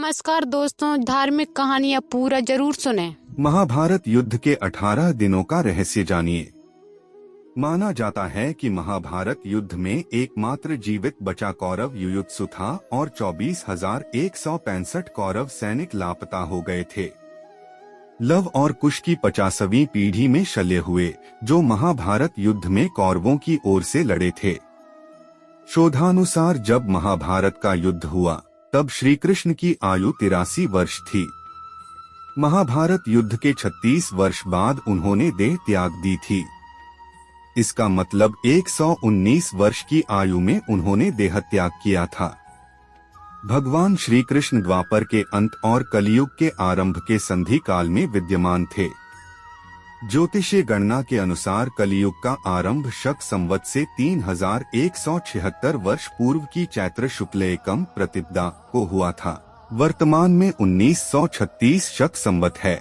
नमस्कार दोस्तों, धार्मिक कहानियाँ पूरा जरूर सुने। महाभारत युद्ध के 18 दिनों का रहस्य जानिए। माना जाता है कि महाभारत युद्ध में एकमात्र जीवित बचा कौरव युयुत्सु था और 24,165 कौरव सैनिक लापता हो गए थे। लव और कुश की 50वीं पीढ़ी में शल्य हुए, जो महाभारत युद्ध में कौरवों की ओर से लड़े थे। शोधानुसार जब महाभारत का युद्ध हुआ तब श्री कृष्ण की आयु 83 वर्ष थी। महाभारत युद्ध के 36 वर्ष बाद उन्होंने देह त्याग दी थी। इसका मतलब 119 वर्ष की आयु में उन्होंने देह त्याग किया था। भगवान श्री कृष्ण द्वापर के अंत और कलियुग के आरंभ के संधि काल में विद्यमान थे। ज्योतिषीय गणना के अनुसार कलियुग का आरंभ शक संवत से 3176 वर्ष पूर्व की चैत्र शुक्ल एकम प्रतिपदा को हुआ था। वर्तमान में 1936 शक संवत है।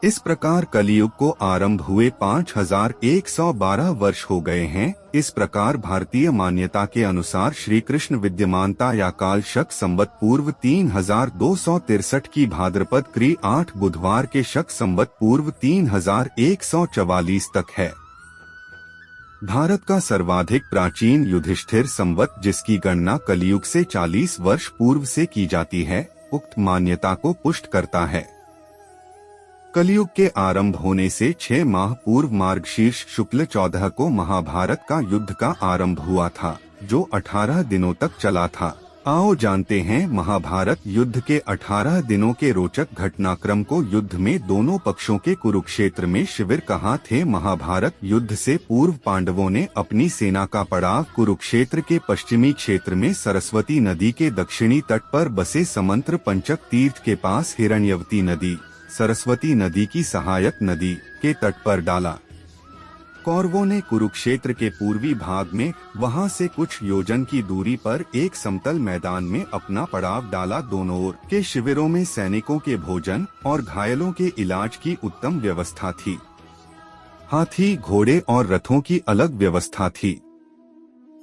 इस प्रकार कलियुग को आरंभ हुए 5112 वर्ष हो गए हैं। इस प्रकार भारतीय मान्यता के अनुसार श्री कृष्ण विद्यमानता या काल शक संवत पूर्व 3263 की भाद्रपद क्री 8 बुधवार के शक संवत पूर्व 3144 तक है। भारत का सर्वाधिक प्राचीन युधिष्ठिर संवत, जिसकी गणना कलियुग से 40 वर्ष पूर्व से की जाती है, उक्त मान्यता को पुष्ट करता है। कलियुग के आरंभ होने से 6 माह पूर्व मार्गशीर्ष शुक्ल 14 को महाभारत का युद्ध का आरंभ हुआ था, जो 18 दिनों तक चला था। आओ जानते हैं महाभारत युद्ध के 18 दिनों के रोचक घटनाक्रम को। युद्ध में दोनों पक्षों के कुरुक्षेत्र में शिविर कहाँ थे। महाभारत युद्ध से पूर्व पांडवों ने अपनी सेना का पड़ाव कुरुक्षेत्र के पश्चिमी क्षेत्र में सरस्वती नदी के दक्षिणी तट पर बसे समंत्र पंचक तीर्थ के पास हिरण्यवती नदी, सरस्वती नदी की सहायक नदी, के तट पर डाला। कौरवों ने कुरुक्षेत्र के पूर्वी भाग में वहां से कुछ योजन की दूरी पर एक समतल मैदान में अपना पड़ाव डाला। दोनों ओर के शिविरों में सैनिकों के भोजन और घायलों के इलाज की उत्तम व्यवस्था थी। हाथी, घोड़े और रथों की अलग व्यवस्था थी।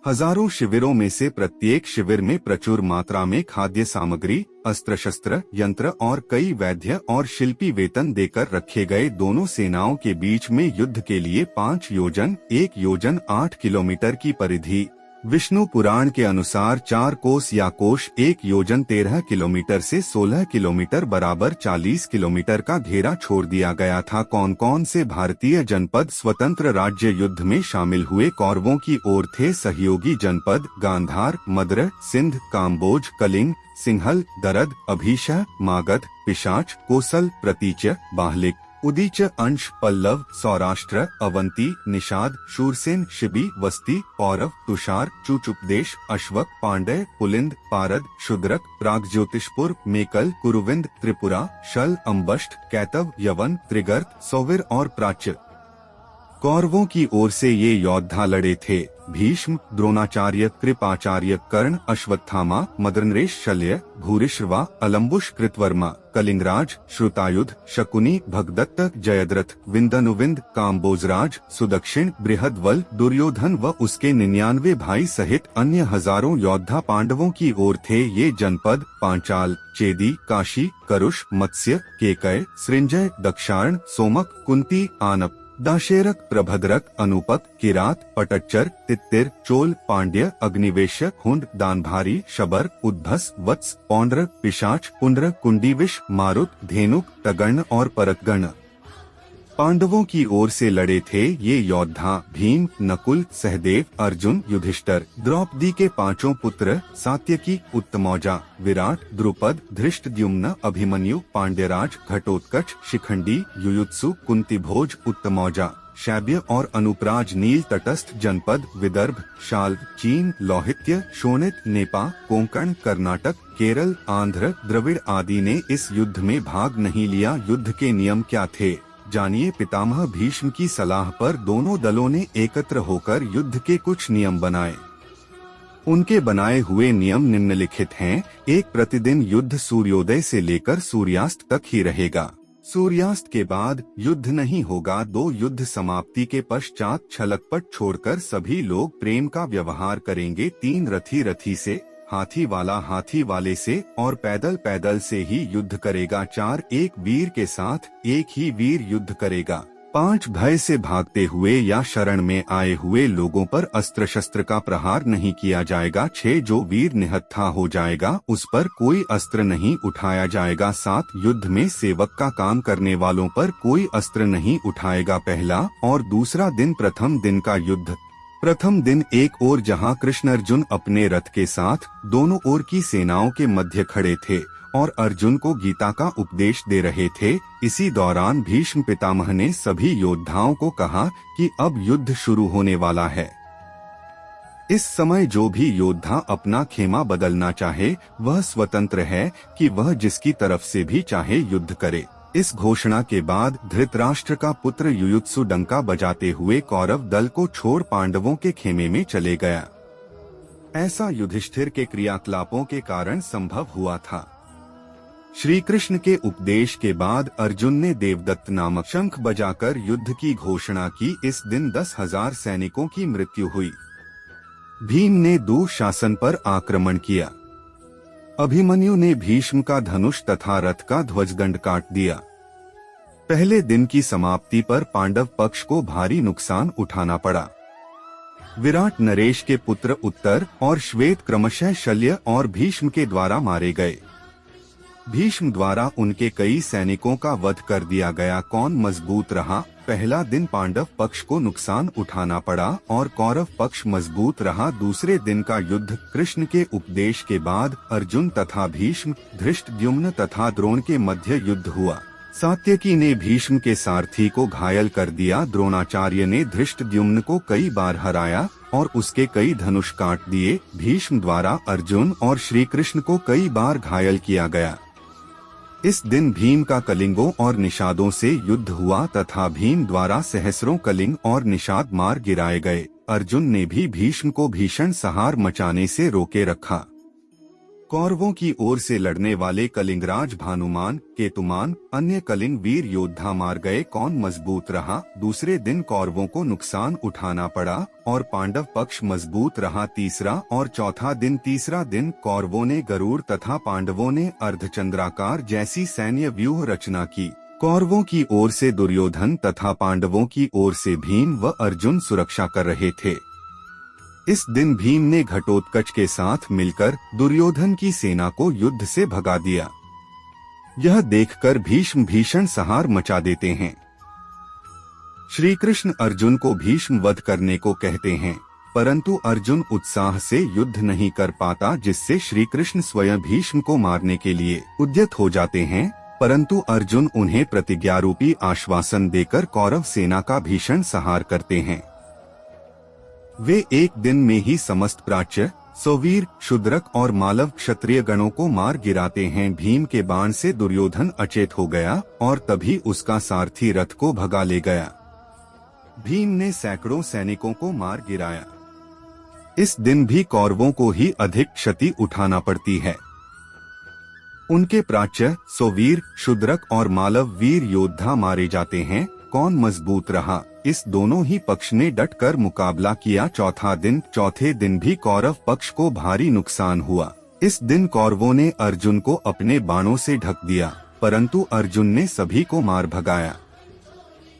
हजारों शिविरों में से प्रत्येक शिविर में प्रचुर मात्रा में खाद्य सामग्री, अस्त्र शस्त्र, यंत्र और कई वैद्य और शिल्पी वेतन देकर रखे गए। दोनों सेनाओं के बीच में युद्ध के लिए 5 योजन, 1 योजन 8 किलोमीटर की परिधि, विष्णु पुराण के अनुसार 4 कोस या कोश 1 योजन 13 किलोमीटर से 16 किलोमीटर बराबर 40 किलोमीटर का घेरा छोड़ दिया गया था। कौन कौन से भारतीय जनपद स्वतंत्र राज्य युद्ध में शामिल हुए। कौरवों की ओर थे सहयोगी जनपद गांधार, मद्र, सिंध, काम्बोज, कलिंग, सिंहल, दरद, अभिशह, मागध, पिशाच, कोसल, प्रतीच, बाहलिक, उदीच, अंश, पल्लव, सौराष्ट्र, अवंती, निषाद, शूरसेन, शिबी, वस्ती, पौरव, तुषार, चुचुपदेश, अश्वक, पांड्य, पुलिंद, पारद, शूद्रक, प्रागज्योतिषपुर, मेकल, कुरुविंद, त्रिपुरा, शल, अम्बष्ट, कैतव, यवन, त्रिगर्त, सौविर और प्राच्य। कौरवों की ओर से ये योद्धा लड़े थे भीष्म, द्रोणाचार्य, कृपाचार्य, कर्ण, अश्वत्थामा, मदनरेश, शल्य, भूरिश्रवा, अलम्बुश, कृतवर्मा, कलिंगराज, श्रुतायुध, शकुनी, भगदत्त, जयद्रथ, विंदनुविंद, काम्बोजराज, सुदक्षिण, बृहदवल, दुर्योधन व उसके 99 भाई सहित अन्य हजारों योद्धा पांडवों की ओर थे। ये जनपद पांचाल, चेदी, काशी, करुष, मत्स्य, केकय, सृंजय, दक्षार्ण, सोमक, कुंती, आनप, दाशेरक, प्रभद्रक, अनुपक, किरात, पटच्चर, तित्तिर, चोल, पांड्य, अग्निवेश, हुंड, दानभारी, शबर, उद्भस, वत्स, पौंड्र, पिशाच, पुंड्र, कुंडीविश, मारुत, धेनुक, तगर्ण और परतगण। पांडवों की ओर से लड़े थे ये योद्धा भीम, नकुल, सहदेव, अर्जुन, युधिष्ठिर, द्रौपदी के 5 पुत्र सात्यकी, उत्तमौजा, विराट, द्रुपद, धृष्टद्युम्न, अभिमन्यु, पांड्यराज, घटोत्कच, शिखंडी, युयुत्सु, कुंतीभोज, उत्तमौजा, शैब्य और अनुप्राज। नील तटस्थ जनपद विदर्भ, शाल, चीन, लौहित्य, शोणित, नेपा, कोंकण, कर्नाटक, केरल, आंध्र, द्रविड़ आदि ने इस युद्ध में भाग नहीं लिया। युद्ध के नियम क्या थे, जानिए। पितामह भीष्म की सलाह पर दोनों दलों ने एकत्र होकर युद्ध के कुछ नियम बनाए। उनके बनाए हुए नियम निम्नलिखित हैं। 1. प्रतिदिन युद्ध सूर्योदय से लेकर सूर्यास्त तक ही रहेगा। सूर्यास्त के बाद युद्ध नहीं होगा। 2. युद्ध समाप्ति के पश्चात छलकपट छोड़कर सभी लोग प्रेम का व्यवहार करेंगे। 3. रथी रथी से, हाथी वाले से और पैदल पैदल से ही युद्ध करेगा। 4 एक वीर के साथ एक ही वीर युद्ध करेगा। 5 भय से भागते हुए या शरण में आए हुए लोगों पर अस्त्र शस्त्र का प्रहार नहीं किया जाएगा। 6 जो वीर निहत्था हो जाएगा उस पर कोई अस्त्र नहीं उठाया जाएगा। 7 युद्ध में सेवक का काम करने वालों पर कोई अस्त्र नहीं उठाएगा। पहला और दूसरा दिन प्रथम दिन का युद्ध। प्रथम दिन एक ओर जहां कृष्ण अर्जुन अपने रथ के साथ दोनों ओर की सेनाओं के मध्य खड़े थे और अर्जुन को गीता का उपदेश दे रहे थे, इसी दौरान भीष्म पितामह ने सभी योद्धाओं को कहा कि अब युद्ध शुरू होने वाला है। इस समय जो भी योद्धा अपना खेमा बदलना चाहे वह स्वतंत्र है कि वह जिसकी तरफ से भी चाहे युद्ध करे। इस घोषणा के बाद धृतराष्ट्र का पुत्र युयुत्सु डंका बजाते हुए कौरव दल को छोड़ पांडवों के खेमे में चले गया। ऐसा युधिष्ठिर के क्रियाकलापों के कारण संभव हुआ था। श्री कृष्ण के उपदेश के बाद अर्जुन ने देवदत्त नामक शंख बजाकर युद्ध की घोषणा की। इस दिन 10,000 सैनिकों की मृत्यु हुई। भीम ने दुःशासन पर आक्रमण किया। अभिमन्यु ने भीष्म का धनुष तथा रथ का ध्वजदंड काट दिया। पहले दिन की समाप्ति पर पांडव पक्ष को भारी नुकसान उठाना पड़ा। विराट नरेश के पुत्र उत्तर और श्वेत क्रमशः शल्य और भीष्म के द्वारा मारे गए। भीष्म द्वारा उनके कई सैनिकों का वध कर दिया गया। कौन मजबूत रहा? पहला दिन पांडव पक्ष को नुकसान उठाना पड़ा और कौरव पक्ष मजबूत रहा। दूसरे दिन का युद्ध। कृष्ण के उपदेश के बाद अर्जुन तथा भीष्म, धृष्टद्युम्न तथा द्रोण के मध्य युद्ध हुआ। सात्यकी ने भीष्म के सारथी को घायल कर दिया। द्रोणाचार्य ने धृष्टद्युम्न को कई बार हराया और उसके कई धनुष काट दिए। भीष्म द्वारा अर्जुन और श्री कृष्ण को कई बार घायल किया गया। इस दिन भीम का कलिंगों और निषादों से युद्ध हुआ तथा भीम द्वारा सहस्रों कलिंग और निषाद मार गिराए गए। अर्जुन ने भी भीष्म को भीषण संहार मचाने से रोके रखा। कौरवों की ओर से लड़ने वाले कलिंगराज भानुमान, केतुमान, अन्य कलिंग वीर योद्धा मार गए। कौन मजबूत रहा? दूसरे दिन कौरवों को नुकसान उठाना पड़ा और पांडव पक्ष मजबूत रहा। तीसरा और चौथा दिन। तीसरा दिन कौरवों ने गरुड़ तथा पांडवों ने अर्धचंद्राकार जैसी सैन्य व्यूह रचना की। कौरवों की ओर से दुर्योधन तथा पांडवों की ओर से भीम व अर्जुन सुरक्षा कर रहे थे। इस दिन भीम ने घटोत्कच के साथ मिलकर दुर्योधन की सेना को युद्ध से भगा दिया। यह देखकर भीष्म भीषण संहार मचा देते हैं। श्री कृष्ण अर्जुन को भीष्म वध करने को कहते हैं, परंतु अर्जुन उत्साह से युद्ध नहीं कर पाता, जिससे श्री कृष्ण स्वयं भीष्म को मारने के लिए उद्यत हो जाते हैं, परंतु अर्जुन उन्हें प्रतिज्ञारूपी आश्वासन देकर कौरव सेना का भीषण संहार करते हैं। वे एक दिन में ही समस्त प्राच्य, सौवीर, शूद्रक और मालव क्षत्रिय गणों को मार गिराते हैं। भीम के बाण से दुर्योधन अचेत हो गया और तभी उसका सारथी रथ को भगा ले गया। भीम ने सैकड़ों सैनिकों को मार गिराया। इस दिन भी कौरवों को ही अधिक क्षति उठाना पड़ती है। उनके प्राच्य, सौवीर, शूद्रक और मालव वीर योद्धा मारे जाते हैं। कौन मजबूत रहा? इस दोनों ही पक्ष ने डटकर मुकाबला किया। चौथा दिन। चौथे दिन भी कौरव पक्ष को भारी नुकसान हुआ। इस दिन कौरवों ने अर्जुन को अपने बाणों से ढक दिया, परंतु अर्जुन ने सभी को मार भगाया।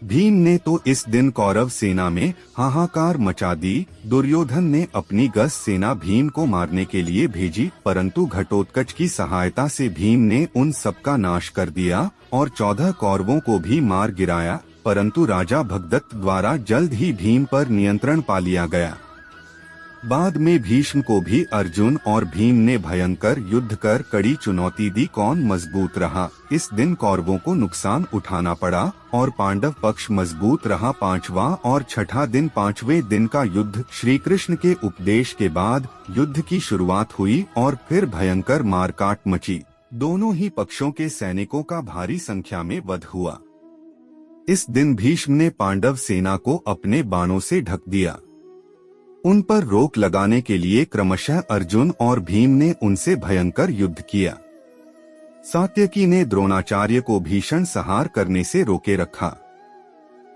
भीम ने तो इस दिन कौरव सेना में हाहाकार मचा दी। दुर्योधन ने अपनी 10 सेना भीम को मारने के लिए भेजी, परंतु घटोत्कच की सहायता से भीम ने उन सबका नाश कर दिया और 14 कौरवों को भी मार गिराया, परंतु राजा भगदत्त द्वारा जल्द ही भीम पर नियंत्रण पा लिया गया। बाद में भीष्म को भी अर्जुन और भीम ने भयंकर युद्ध कर कड़ी चुनौती दी। कौन मजबूत रहा? इस दिन कौरवों को नुकसान उठाना पड़ा और पांडव पक्ष मजबूत रहा। पांचवा और छठा दिन। पांचवें दिन का युद्ध। श्री कृष्ण के उपदेश के बाद युद्ध की शुरुआत हुई और फिर भयंकर मारकाट मची। दोनों ही पक्षों के सैनिकों का भारी संख्या में वध हुआ। इस दिन भीष्म ने पांडव सेना को अपने बाणों से ढक दिया। उन पर रोक लगाने के लिए क्रमशः अर्जुन और भीम ने उनसे भयंकर युद्ध किया। सात्यकी ने द्रोणाचार्य को भीषण संहार करने से रोके रखा।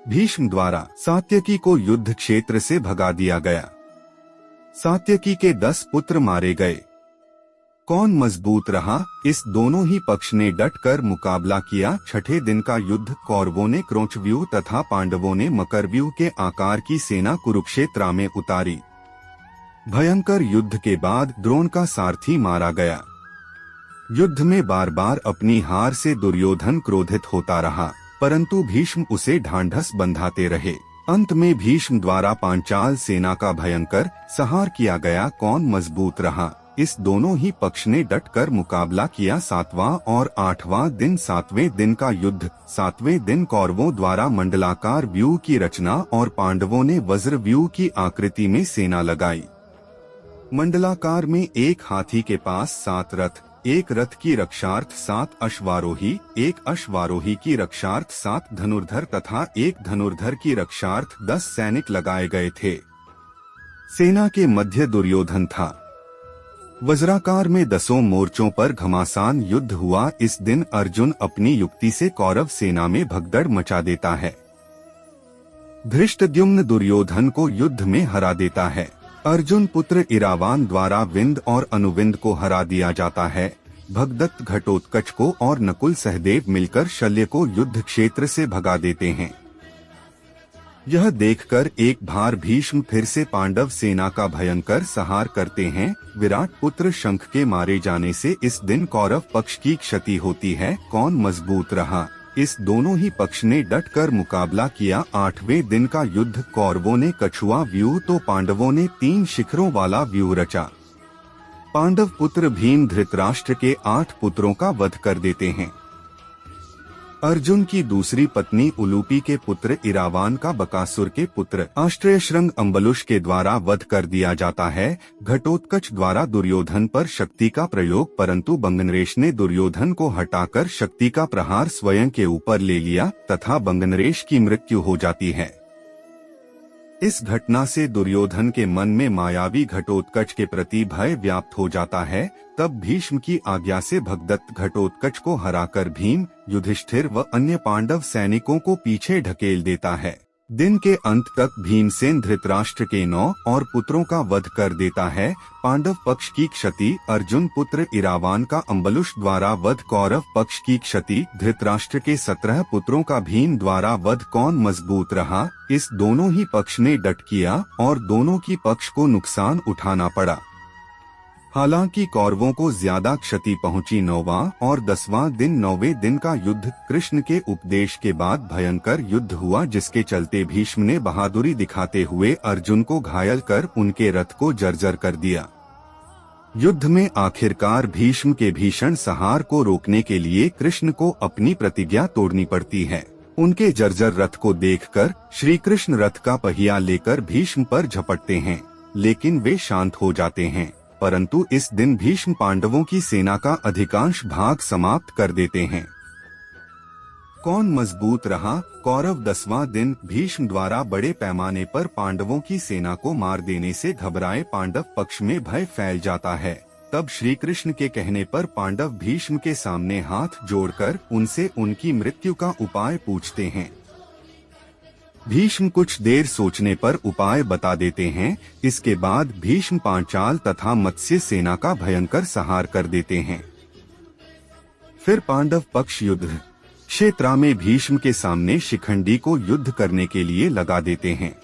भीष्म द्वारा सात्यकी को युद्ध क्षेत्र से भगा दिया गया। सात्यकी के 10 पुत्र मारे गए। कौन मजबूत रहा? इस दोनों ही पक्ष ने डट कर मुकाबला किया। छठे दिन का युद्ध। कौरवों ने क्रोंचव्यूह तथा पांडवों ने मकरव्यूह के आकार की सेना कुरुक्षेत्र में उतारी। भयंकर युद्ध के बाद द्रोण का सारथी मारा गया। युद्ध में बार बार अपनी हार से दुर्योधन क्रोधित होता रहा, परंतु भीष्म उसे ढांढस बंधाते रहे। अंत में भीष्म द्वारा पांचाल सेना का भयंकर संहार किया गया। कौन मजबूत रहा? इस दोनों ही पक्ष ने डटकर मुकाबला किया। 7वां और 8वां दिन। 7वें दिन का युद्ध। 7वें दिन कौरवों द्वारा मंडलाकार व्यूह की रचना और पांडवों ने वज्र व्यूह की आकृति में सेना लगाई। मंडलाकार में एक हाथी के पास 7 रथ, एक रथ की रक्षार्थ 7 अश्वारोही, एक अश्वारोही की रक्षार्थ 7 धनुर्धर तथा एक धनुर्धर की रक्षार्थ 10 सैनिक लगाए गए थे। सेना के मध्य दुर्योधन था। वज्राकार में 10 मोर्चों पर घमासान युद्ध हुआ। इस दिन अर्जुन अपनी युक्ति से कौरव सेना में भगदड़ मचा देता है। धृष्टद्युम्न दुर्योधन को युद्ध में हरा देता है। अर्जुन पुत्र इरावान द्वारा विंद और अनुविंद को हरा दिया जाता है। भगदत्त घटोत्कच को और नकुल सहदेव मिलकर शल्य को युद्ध क्षेत्र से भगा देते हैं। यह देखकर एक बार भीष्म फिर से पांडव सेना का भयंकर संहार करते हैं। विराट पुत्र शंख के मारे जाने से इस दिन कौरव पक्ष की क्षति होती है। कौन मजबूत रहा? इस दोनों ही पक्ष ने डटकर मुकाबला किया। 8वें दिन का युद्ध। कौरवों ने कछुआ व्यूह तो पांडवों ने 3 शिखरों वाला व्यूह रचा। पांडव पुत्र भीम धृतराष्ट्र के 8 पुत्रों का वध कर देते हैं। अर्जुन की दूसरी पत्नी उलूपी के पुत्र इरावान का बकासुर के पुत्र आश्रयश्रृंग अम्बलुष के द्वारा वध कर दिया जाता है। घटोत्कच द्वारा दुर्योधन पर शक्ति का प्रयोग, परंतु बंगनरेश ने दुर्योधन को हटाकर शक्ति का प्रहार स्वयं के ऊपर ले लिया तथा बंगनरेश की मृत्यु हो जाती है। इस घटना से दुर्योधन के मन में मायावी घटोत्कच के प्रति भय व्याप्त हो जाता है। तब भीष्म की आज्ञा से भगदत्त घटोत्कच को हराकर भीम, युधिष्ठिर व अन्य पांडव सैनिकों को पीछे ढकेल देता है। दिन के अंत तक भीमसेन धृतराष्ट्र के 9 और पुत्रों का वध कर देता है। पांडव पक्ष की क्षति। अर्जुन पुत्र इरावान का अम्बलुष द्वारा वध। कौरव पक्ष की क्षति। धृतराष्ट्र के 17 पुत्रों का भीम द्वारा वध। कौन मजबूत रहा? इस दोनों ही पक्ष ने डट किया और दोनों की पक्ष को नुकसान उठाना पड़ा। हालांकि कौरवों को ज्यादा क्षति पहुंची। 9वां और 10वां दिन। 9वें दिन का युद्ध। कृष्ण के उपदेश के बाद भयंकर युद्ध हुआ, जिसके चलते भीष्म ने बहादुरी दिखाते हुए अर्जुन को घायल कर उनके रथ को जर्जर कर दिया। युद्ध में आखिरकार भीष्म के भीषण संहार को रोकने के लिए कृष्ण को अपनी प्रतिज्ञा तोड़नी पड़ती है। उनके जर्जर रथ को देखकर श्री कृष्ण रथ का पहिया लेकर भीष्म पर झपटते हैं, लेकिन वे शांत हो जाते हैं। परंतु इस दिन भीष्म पांडवों की सेना का अधिकांश भाग समाप्त कर देते हैं। कौन मजबूत रहा? कौरव। 10वां दिन। भीष्म द्वारा बड़े पैमाने पर पांडवों की सेना को मार देने से घबराए पांडव पक्ष में भय फैल जाता है। तब श्री कृष्ण के कहने पर पांडव भीष्म के सामने हाथ जोड़कर उनसे उनकी मृत्यु का उपाय पूछते हैं। भीष्म कुछ देर सोचने पर उपाय बता देते हैं। इसके बाद भीष्म पांचाल तथा मत्स्य सेना का भयंकर संहार कर देते हैं। फिर पांडव पक्ष युद्ध क्षेत्र में भीष्म के सामने शिखंडी को युद्ध करने के लिए लगा देते हैं।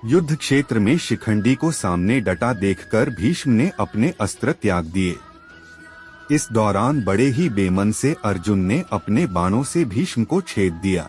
युद्ध क्षेत्र में शिखंडी को सामने डटा देखकर भीष्म ने अपने अस्त्र त्याग दिए। इस दौरान बड़े ही बेमन से अर्जुन ने अपने बाणों से भीष्म को छेद दिया।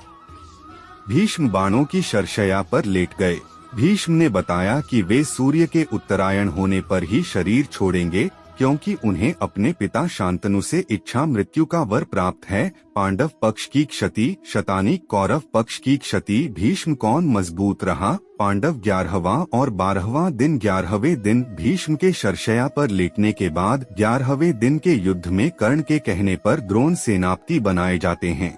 भीष्म बाणों की शरशया पर लेट गए। भीष्म ने बताया कि वे सूर्य के उत्तरायण होने पर ही शरीर छोड़ेंगे, क्योंकि उन्हें अपने पिता शांतनु से इच्छा मृत्यु का वर प्राप्त है। पांडव पक्ष की क्षति। शतानीक। कौरव पक्ष की क्षति। भीष्म कौन मजबूत रहा? पांडव। 11वां और 12वां दिन। 11वें दिन भीष्म के शरशया पर लेटने के बाद 11वें दिन के युद्ध में कर्ण के कहने पर द्रोण सेनापति बनाए जाते हैं।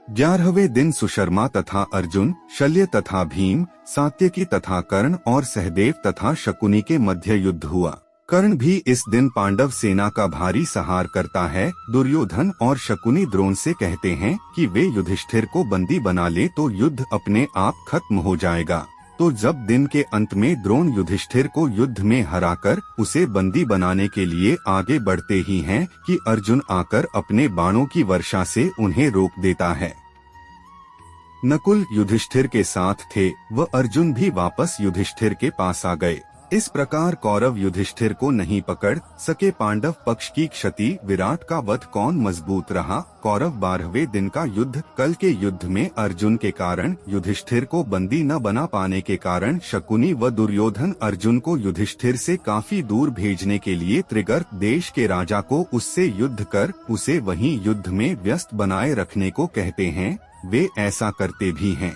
11वें दिन सुशर्मा तथा अर्जुन, शल्य तथा भीम, सात्यकी तथा कर्ण और सहदेव तथा शकुनी के मध्य युद्ध हुआ। कर्ण भी इस दिन पांडव सेना का भारी संहार करता है। दुर्योधन और शकुनी द्रोण से कहते हैं कि वे युधिष्ठिर को बंदी बना ले तो युद्ध अपने आप खत्म हो जाएगा। तो जब दिन के अंत में द्रोण युधिष्ठिर को युद्ध में हराकर उसे बंदी बनाने के लिए आगे बढ़ते ही हैं कि अर्जुन आकर अपने बाणों की वर्षा से उन्हें रोक देता है। नकुल युधिष्ठिर के साथ थे, वह अर्जुन भी वापस युधिष्ठिर के पास आ गए। इस प्रकार कौरव युधिष्ठिर को नहीं पकड़ सके। पांडव पक्ष की क्षति, विराट का वध कौन मजबूत रहा। कौरव 12वें दिन का युद्ध। कल के युद्ध में अर्जुन के कारण युधिष्ठिर को बंदी न बना पाने के कारण शकुनी व दुर्योधन अर्जुन को युधिष्ठिर से काफी दूर भेजने के लिए त्रिगर्त देश के राजा को उससे युद्ध कर उसे वहीं युद्ध में व्यस्त बनाए रखने को कहते हैं। वे ऐसा करते भी हैं,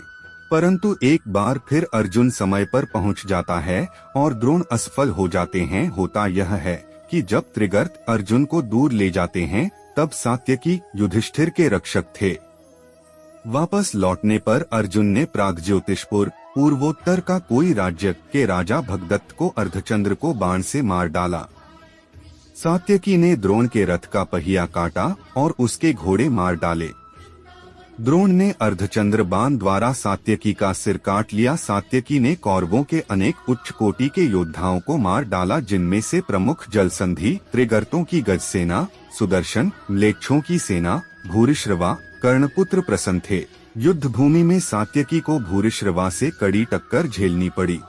परंतु एक बार फिर अर्जुन समय पर पहुंच जाता है और द्रोण असफल हो जाते हैं। होता यह है कि जब त्रिगर्त अर्जुन को दूर ले जाते हैं तब सात्यकी युधिष्ठिर के रक्षक थे। वापस लौटने पर अर्जुन ने प्रागज्योतिषपुर पूर्वोत्तर का कोई राज्य के राजा भगदत्त को अर्धचंद्र को बाण से मार डाला। सात्यकी ने द्रोण के रथ का पहिया काटा और उसके घोड़े मार डाले। द्रोण ने अर्धचंद्र बाण द्वारा सात्यकी का सिर काट लिया। सात्यकी ने कौरवों के अनेक उच्च कोटि के योद्धाओं को मार डाला, जिनमें से प्रमुख जलसंधि, त्रिगर्तों की गज सेना, सुदर्शन, म्लेच्छों की सेना, भूरिश्रवा, कर्णपुत्र प्रसन्न थे। युद्ध भूमि में सात्यकी को भूरिश्रवा से कड़ी टक्कर झेलनी पड़ी।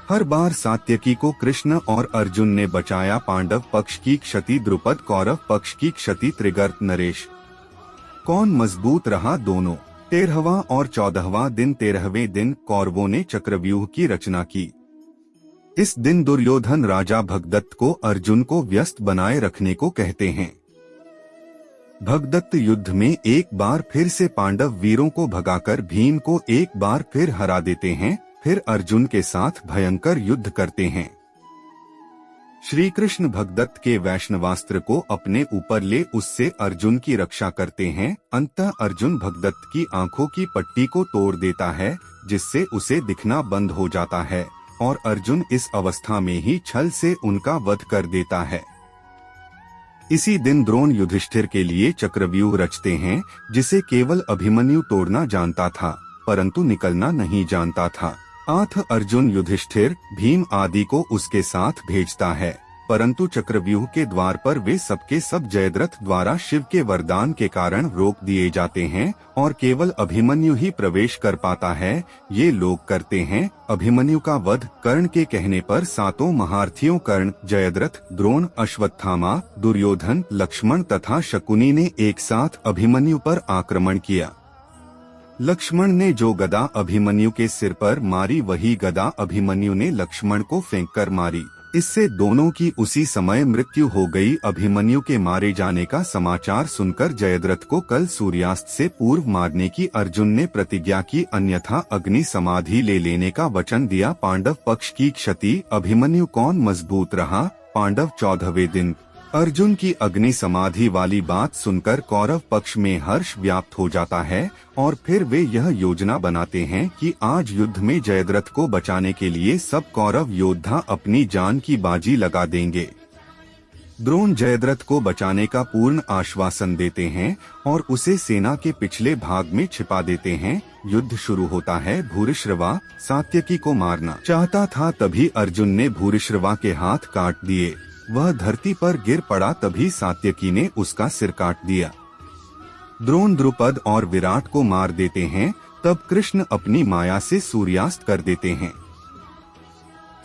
हर बार सात्यकी को कृष्ण और अर्जुन ने बचाया। पांडव पक्ष की क्षति द्रुपद, कौरव पक्ष की क्षति त्रिगर्त नरेश। कौन मजबूत रहा। दोनों 13वां और 14वां दिन। 13वें दिन कौरवों ने चक्रव्यूह की रचना की। इस दिन दुर्योधन राजा भगदत्त को अर्जुन को व्यस्त बनाए रखने को कहते हैं। भगदत्त युद्ध में एक बार फिर से पांडव वीरों को भगाकर भीम को एक बार फिर हरा देते हैं। फिर अर्जुन के साथ भयंकर युद्ध करते हैं। श्री कृष्ण भगदत्त के वैष्णवास्त्र को अपने ऊपर ले उससे अर्जुन की रक्षा करते हैं। अंततः अर्जुन भगदत्त की आंखों की पट्टी को तोड़ देता है, जिससे उसे दिखना बंद हो जाता है और अर्जुन इस अवस्था में ही छल से उनका वध कर देता है। इसी दिन द्रोण युधिष्ठिर के लिए चक्रव्यूह रचते हैं, जिसे केवल अभिमन्यु तोड़ना जानता था, परंतु निकलना नहीं जानता था। आठ अर्जुन युधिष्ठिर, भीम आदि को उसके साथ भेजता है, परंतु चक्रव्यूह के द्वार पर वे सबके सब जयद्रथ द्वारा शिव के वरदान के कारण रोक दिए जाते हैं और केवल अभिमन्यु ही प्रवेश कर पाता है। ये लोग करते हैं। अभिमन्यु का वध कर्ण के कहने पर सातों महारथियों कर्ण, जयद्रथ, द्रोण, अश्वत्थामा, दुर्योधन, लक्ष्मण तथा शकुनी ने एक साथ अभिमन्यु पर आक्रमण किया। लक्ष्मण ने जो गदा अभिमन्यु के सिर पर मारी, वही गदा अभिमन्यु ने लक्ष्मण को फेंककर मारी। इससे दोनों की उसी समय मृत्यु हो गई। अभिमन्यु के मारे जाने का समाचार सुनकर जयद्रथ को कल सूर्यास्त से पूर्व मारने की अर्जुन ने प्रतिज्ञा की, अन्यथा अग्नि समाधि ले लेने का वचन दिया। पांडव पक्ष की क्षति। अभिमन्यु कौन मजबूत रहा। पांडव 14वें दिन। अर्जुन की अग्नि समाधि वाली बात सुनकर कौरव पक्ष में हर्ष व्याप्त हो जाता है और फिर वे यह योजना बनाते हैं कि आज युद्ध में जयद्रथ को बचाने के लिए सब कौरव योद्धा अपनी जान की बाजी लगा देंगे। द्रोण जयद्रथ को बचाने का पूर्ण आश्वासन देते हैं और उसे सेना के पिछले भाग में छिपा देते हैं। युद्ध शुरू होता है। भूरिश्रवा सात्यकी को मारना चाहता था, तभी अर्जुन ने भूरिश्रवा के हाथ काट दिए। वह धरती पर गिर पड़ा, तभी सात्यकी ने उसका सिर काट दिया। द्रोण द्रुपद और विराट को मार देते हैं। तब कृष्ण अपनी माया से सूर्यास्त कर देते हैं।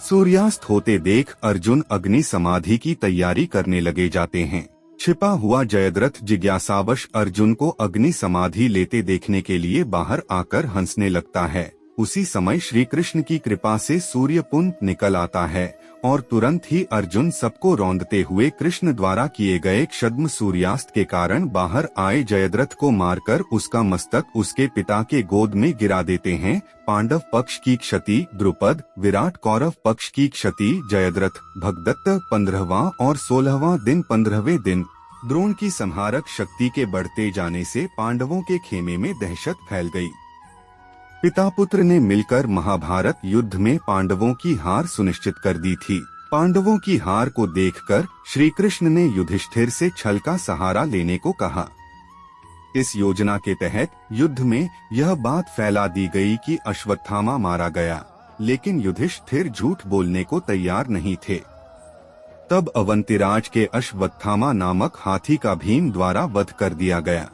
सूर्यास्त होते देख अर्जुन अग्नि समाधि की तैयारी करने लगे जाते हैं। छिपा हुआ जयद्रथ जिज्ञासावश अर्जुन को अग्नि समाधि लेते देखने के लिए बाहर आकर हंसने लगता है। उसी समय श्री कृष्ण की कृपा से सूर्यपुंज निकल आता है और तुरंत ही अर्जुन सबको रौंदते हुए कृष्ण द्वारा किए गए छद्म सूर्यास्त के कारण बाहर आए जयद्रथ को मारकर उसका मस्तक उसके पिता के गोद में गिरा देते हैं। पांडव पक्ष की क्षति। द्रुपद, विराट। कौरव पक्ष की क्षति। जयद्रथ, भगदत्त। 15वां और 16वां दिन। 15वें दिन द्रोण की संहारक शक्ति के बढ़ते जाने से पांडवों के खेमे में दहशत फैल गई। पिता पुत्र ने मिलकर महाभारत युद्ध में पांडवों की हार सुनिश्चित कर दी थी। पांडवों की हार को देखकर श्री कृष्ण ने युधिष्ठिर से छल का सहारा लेने को कहा। इस योजना के तहत युद्ध में यह बात फैला दी गई कि अश्वत्थामा मारा गया। लेकिन युधिष्ठिर झूठ बोलने को तैयार नहीं थे। तब अवंतिराज के अश्वत्थामा नामक हाथी का भीम द्वारा वध कर दिया गया।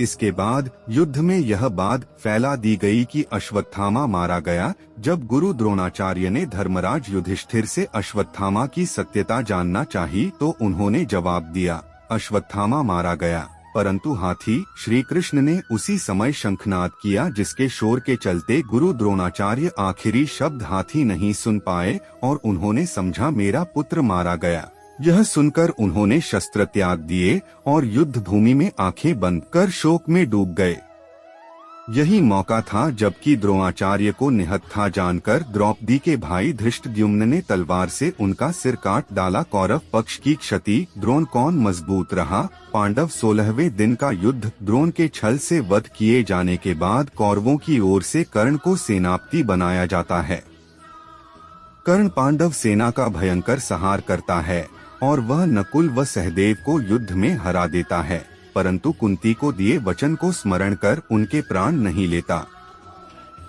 इसके बाद युद्ध में यह बात फैला दी गई कि अश्वत्थामा मारा गया। जब गुरु द्रोणाचार्य ने धर्मराज युधिष्ठिर से अश्वत्थामा की सत्यता जानना चाही तो उन्होंने जवाब दिया, अश्वत्थामा मारा गया, परंतु हाथी। श्री कृष्ण ने उसी समय शंखनाद किया, जिसके शोर के चलते गुरु द्रोणाचार्य आखिरी शब्द हाथी नहीं सुन पाए और उन्होंने समझा मेरा पुत्र मारा गया। यह सुनकर उन्होंने शस्त्र त्याग दिए और युद्ध भूमि में आंखें बंद कर शोक में डूब गए। यही मौका था जबकि द्रोणाचार्य को निहत्था जानकर द्रौपदी के भाई धृष्टद्युम्न ने तलवार से उनका सिर काट डाला। कौरव पक्ष की क्षति। द्रोण कौन मजबूत रहा। पांडव 16वें दिन का युद्ध। द्रोण के छल से वध किए जाने के बाद कौरवों की ओर से कर्ण को सेनापति बनाया जाता है। कर्ण पांडव सेना का भयंकर संहार करता है और वह नकुल व सहदेव को युद्ध में हरा देता है, परंतु कुंती को दिए वचन को स्मरण कर उनके प्राण नहीं लेता।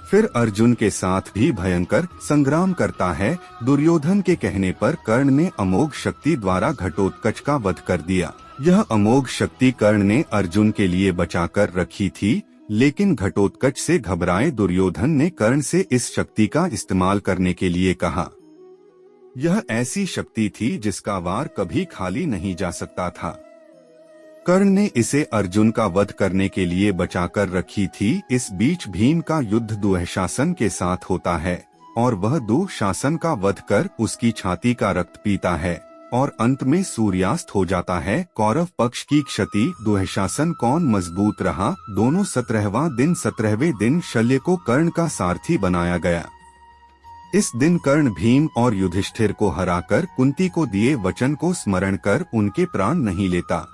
फिर अर्जुन के साथ भी भयंकर संग्राम करता है। दुर्योधन के कहने पर कर्ण ने अमोघ शक्ति द्वारा घटोत्कच का वध कर दिया। यह अमोघ शक्ति कर्ण ने अर्जुन के लिए बचाकर रखी थी, लेकिन घटोत्कच से घबराए दुर्योधन ने कर्ण से इस शक्ति का इस्तेमाल करने के लिए कहा। यह ऐसी शक्ति थी जिसका वार कभी खाली नहीं जा सकता था। कर्ण ने इसे अर्जुन का वध करने के लिए बचाकर रखी थी। इस बीच भीम का युद्ध दुःशासन के साथ होता है और वह दुःशासन का वध कर उसकी छाती का रक्त पीता है और अंत में सूर्यास्त हो जाता है। कौरव पक्ष की क्षति। दुःशासन कौन मजबूत रहा। दोनों 17वां दिन 17वें दिन शल्य को कर्ण का सारथी बनाया गया। इस दिन कर्ण भीम और युधिष्ठिर को हराकर कुंती को दिए वचन को स्मरण कर उनके प्राण नहीं लेता।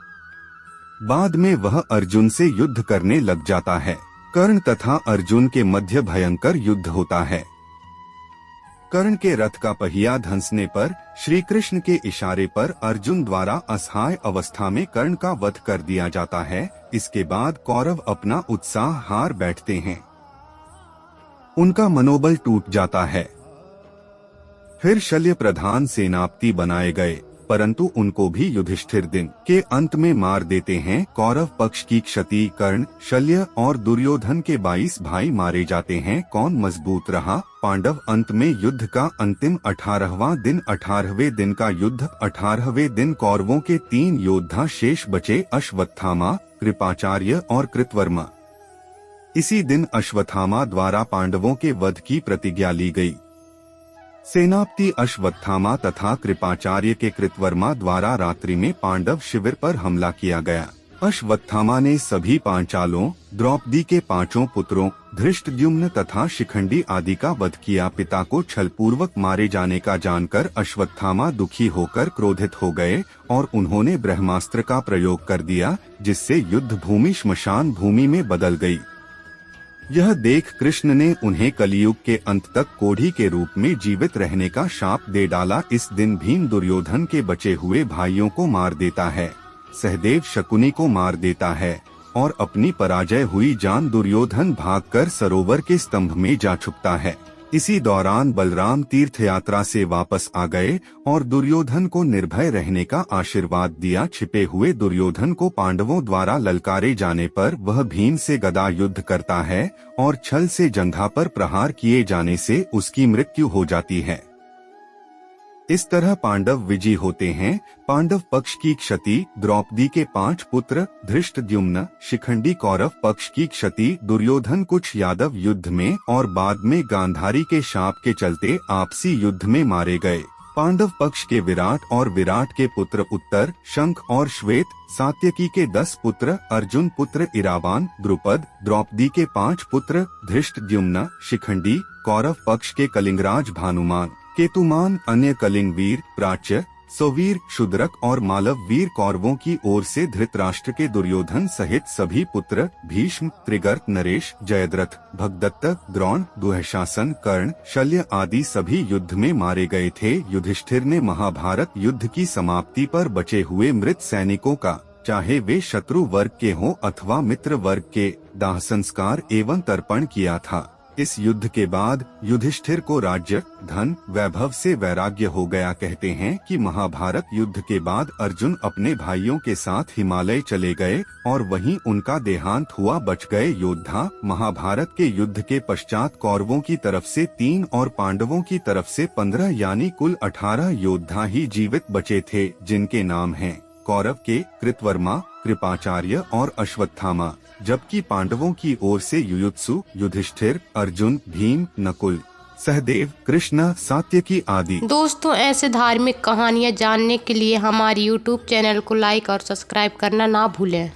बाद में वह अर्जुन से युद्ध करने लग जाता है। कर्ण तथा अर्जुन के मध्य भयंकर युद्ध होता है। कर्ण के रथ का पहिया धंसने पर श्री कृष्ण के इशारे पर अर्जुन द्वारा असहाय अवस्था में कर्ण का वध कर दिया जाता है। इसके बाद कौरव अपना उत्साह हार बैठते हैं। उनका मनोबल टूट जाता है। फिर शल्य प्रधान सेनापति बनाए गए, परंतु उनको भी युधिष्ठिर दिन के अंत में मार देते हैं। कौरव पक्ष की क्षति। कर्ण, शल्य और दुर्योधन के 22 भाई मारे जाते हैं। कौन मजबूत रहा। पांडव। अंत में युद्ध का अंतिम 18वां दिन। 18वें दिन का युद्ध। 18वें दिन कौरवों के 3 योद्धा शेष बचे, अश्वत्थामा, कृपाचार्य और कृतवर्मा। इसी दिन अश्वत्थामा द्वारा पांडवों के वध की प्रतिज्ञा ली गई। सेनापति अश्वत्थामा तथा कृपाचार्य के कृतवर्मा द्वारा रात्रि में पांडव शिविर पर हमला किया गया। अश्वत्थामा ने सभी पांचालों, द्रौपदी के 5 पुत्रों धृष्टद्युम्न तथा शिखंडी आदि का वध किया। पिता को छलपूर्वक मारे जाने का जानकर अश्वत्थामा दुखी होकर क्रोधित हो गए और उन्होंने ब्रह्मास्त्र का प्रयोग कर दिया, जिससे युद्ध भूमि श्मशान भूमि में बदल गई। यह देख कृष्ण ने उन्हें कलियुग के अंत तक कोढ़ी के रूप में जीवित रहने का शाप दे डाला। इस दिन भीम दुर्योधन के बचे हुए भाइयों को मार देता है। सहदेव शकुनी को मार देता है और अपनी पराजय हुई जान दुर्योधन भागकर सरोवर के स्तंभ में जा छुपता है। इसी दौरान बलराम तीर्थ यात्रा से वापस आ गए और दुर्योधन को निर्भय रहने का आशीर्वाद दिया। छिपे हुए दुर्योधन को पांडवों द्वारा ललकारे जाने पर वह भीम से गदा युद्ध करता है और छल से जंघा पर प्रहार किए जाने से उसकी मृत्यु हो जाती है। इस तरह पांडव विजयी होते हैं। पांडव पक्ष की क्षति। द्रौपदी के 5 पुत्र धृष्टद्युम्न, शिखंडी। कौरव पक्ष की क्षति। दुर्योधन कुछ यादव युद्ध में और बाद में गांधारी के शाप के चलते आपसी युद्ध में मारे गए। पांडव पक्ष के विराट और विराट के पुत्र उत्तर, शंख और श्वेत। सात्यकी के 10 पुत्र अर्जुन पुत्र इरावान, द्रुपद। द्रौपदी के 5 पुत्र धृष्टद्युम्न, शिखंडी। कौरव पक्ष के कलिंगराज भानुमान, केतुमान। अन्य कलिंग वीर प्राच्य, सौवीर, शूद्रक और मालव वीर। कौरवों की ओर से धृतराष्ट्र के दुर्योधन सहित सभी पुत्र भीष्म, त्रिगर्त, नरेश, जयद्रथ, भगदत्त, द्रोण, दुःशासन, कर्ण, शल्य आदि सभी युद्ध में मारे गए थे। युधिष्ठिर ने महाभारत युद्ध की समाप्ति पर बचे हुए मृत सैनिकों का, चाहे वे शत्रु वर्ग के हों अथवा मित्र वर्ग के, दाह संस्कार एवं तर्पण किया था। इस युद्ध के बाद युधिष्ठिर को राज्य, धन, वैभव से वैराग्य हो गया। कहते हैं कि महाभारत युद्ध के बाद अर्जुन अपने भाइयों के साथ हिमालय चले गए और वहीं उनका देहांत हुआ। बच गए योद्धा। महाभारत के युद्ध के पश्चात कौरवों की तरफ से 3 और पांडवों की तरफ से 15 यानी कुल 18 योद्धा ही जीवित बचे थे, जिनके नाम हैं कौरव के कृतवर्मा, कृपाचार्य और अश्वत्थामा, जबकि पांडवों की ओर से युयुत्सु, युधिष्ठिर, अर्जुन, भीम, नकुल, सहदेव, कृष्ण, सात्यकी आदि। दोस्तों, ऐसे धार्मिक कहानियाँ जानने के लिए हमारे YouTube चैनल को लाइक और सब्सक्राइब करना ना भूलें।